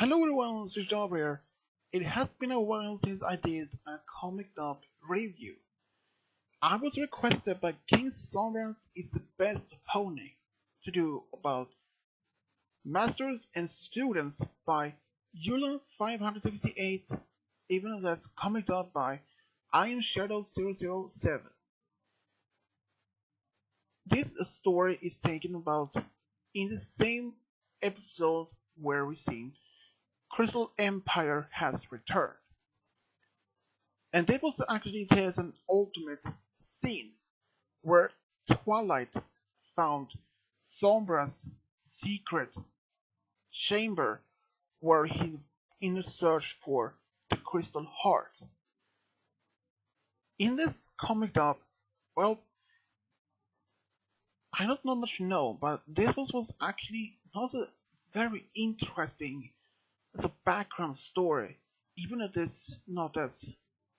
Hello everyone, it's Job here. It has been a while since I did a Comic Dub review. I was requested by King Sombra is the best pony to do about Masters and Students by Yula 568, even though that's Comic Dub by I Am Shadow 007. This story is taken about in the same episode where we see Crystal Empire has returned. And that was actually there's an ultimate scene where Twilight found Sombra's secret chamber where he in a search for the Crystal Heart. In this comic dub, well, I don't know much know, but this was actually not a very interesting as a background story, even if this not as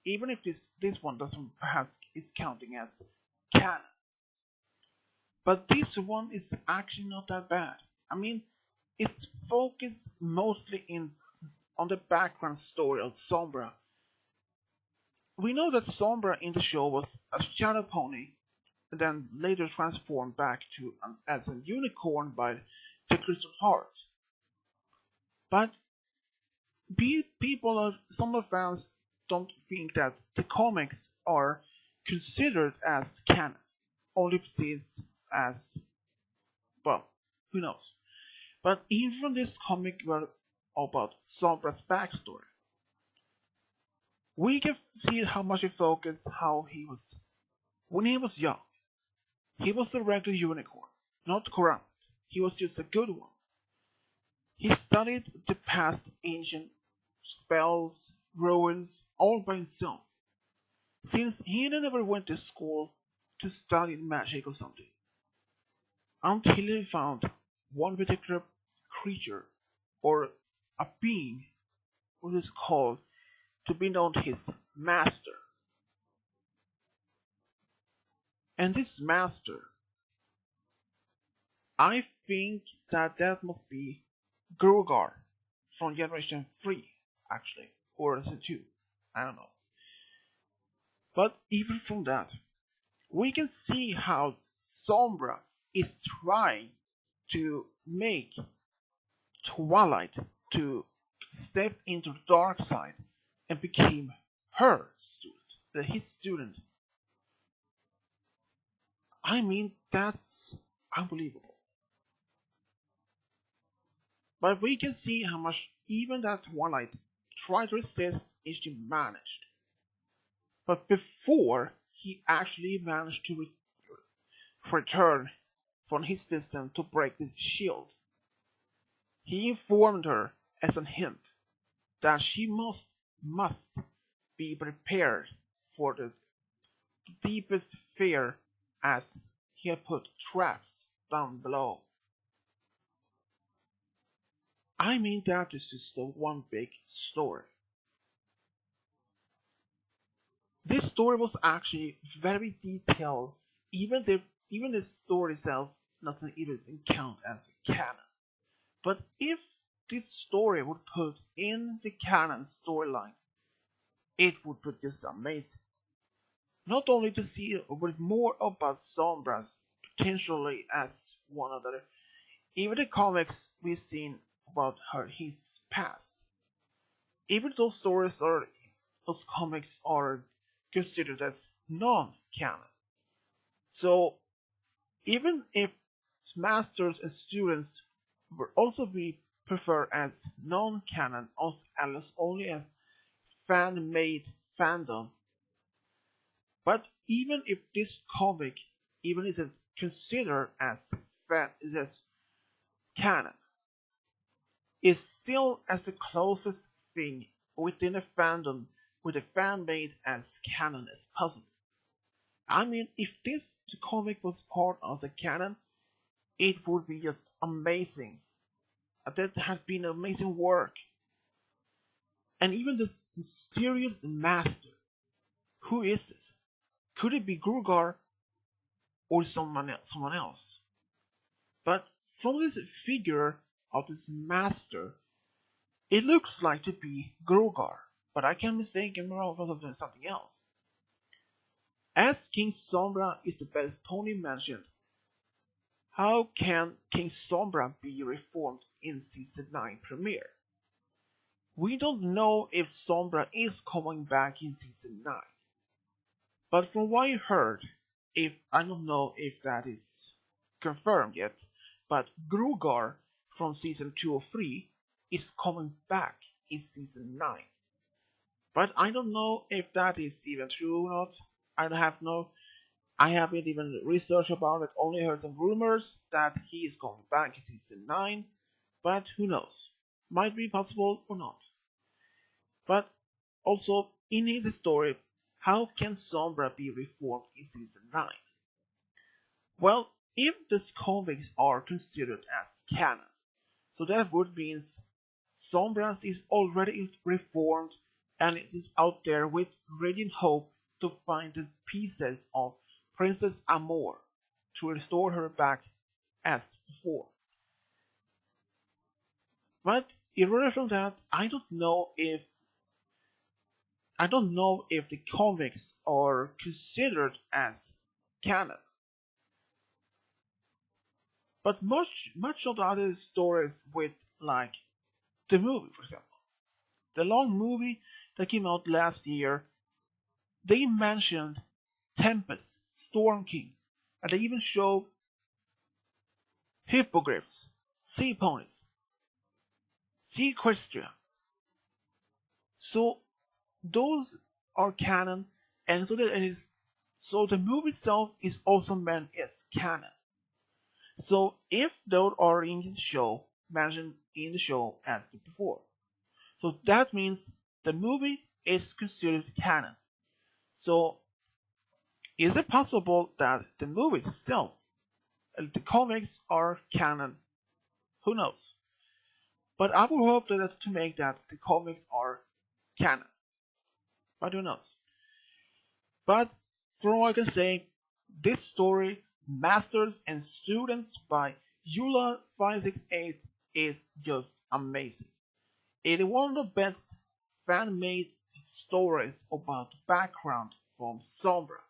even if this one doesn't perhaps is counting as canon. But this one is actually not that bad. I mean, it's focused mostly in on the background story of Sombra. We know that Sombra in the show was a shadow pony, and then later transformed back to as a unicorn by the Crystal Heart. But people are some of fans don't think that the comics are considered as canon, only since as well, who knows. But even from this comic about Sombra's backstory, we can see how much he focused how he was when he was young. He was a regular unicorn, not corrupt. He was just a good one. He studied the past ancient spells, ruins, all by himself, since he never went to school to study magic or something, until he found one particular creature or a being who is called to be known his master. And this master, I think that must be Grugar from Generation 3, actually, or is it 2? I don't know. But even from that, we can see how Sombra is trying to make Twilight to step into the dark side and became her student, his student. I mean, that's unbelievable. But we can see how much even that Twilight tried to resist and she managed. But before he actually managed to return from his distance to break this shield, he informed her as a hint that she must be prepared for the deepest fear as he had put traps down below. I mean that is just the one big story. This story was actually very detailed, even the story itself doesn't even count as a canon. But if this story would put in the canon storyline, it would be just amazing. Not only to see with more about Sombra's potentially as one other, even the comics we've seen about her his past. Even those comics are considered as non-canon. So even if masters and students would also be preferred as non-canon, as only as fan-made fandom. But even if this comic even isn't considered as canon, is still as the closest thing within a fandom with a fan made as canon as possible. I mean, if this comic was part of the canon, it would be just amazing. That has been amazing work. And even this mysterious master, who is this? Could it be Grugar or someone else? But from this figure of this master, It looks like to be Grogar, but I can mistake him for something else. As King Sombra is the best pony mentioned, how can King Sombra be reformed in Season 9 premiere? We don't know if Sombra is coming back in Season 9. But from what I heard, I don't know if that is confirmed yet, but Grugar from Season 2 or 3 is coming back in Season 9. But I don't know if that is even true or not. I haven't even researched about it, only heard some rumors that he is coming back in Season 9, but who knows? Might be possible or not. But also, in his story, how can Sombra be reformed in Season 9? Well, if the convicts are considered as canon, so that would mean Sombra is already reformed and is out there with radiant hope to find the pieces of Princess Amor to restore her back as before. But irrelevant from that, I don't know if the convicts are considered as canon. But much of the other stories with like the movie, for example, the long movie that came out last year, they mentioned Tempest, Storm King, and they even show hippogriffs, sea ponies, Sequestria. So those are canon, and so the movie itself is also meant as canon. So if those are in the show, mentioned in the show as before, so that means the movie is considered canon. So is it possible that the movie itself, the comics are canon? Who knows? But I would hope that to make that the comics are canon. But who knows? But from what I can say, this story, Masters and Students by Yula 568 is just amazing. It is one of the best fan-made stories about the background from Sombra.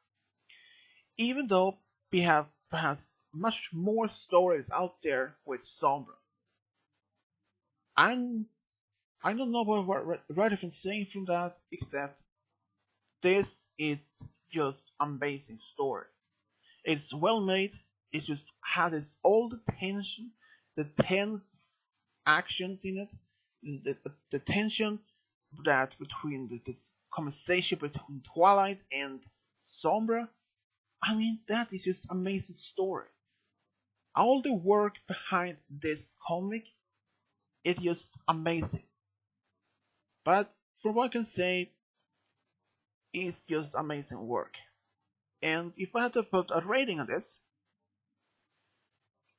Even though we have perhaps much more stories out there with Sombra. I don't know what I can say from that except this is just amazing story. It's well made. It just has all the tension, the tense actions in it, the tension that between this conversation between Twilight and Sombra. I mean, that is just amazing story. All the work behind this comic, it's just amazing. But from what I can say, it's just amazing work. And if I had to put a rating on this,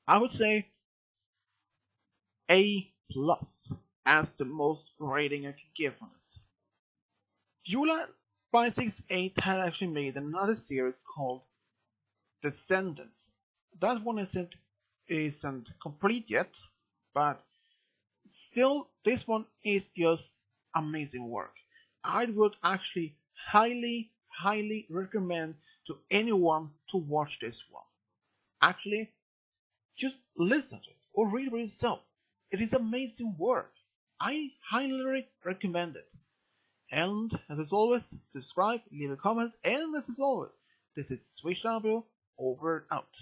I would say A plus as the most rating I could give on this. Yula 568 had actually made another series called Descendants. That one isn't complete yet, but still this one is just amazing work. I would actually highly recommend to anyone to watch this one. Actually, just listen to it or read it for yourself. It is amazing work. I highly recommend it. And as always, subscribe, leave a comment, and as always, this is SwitchW over and out.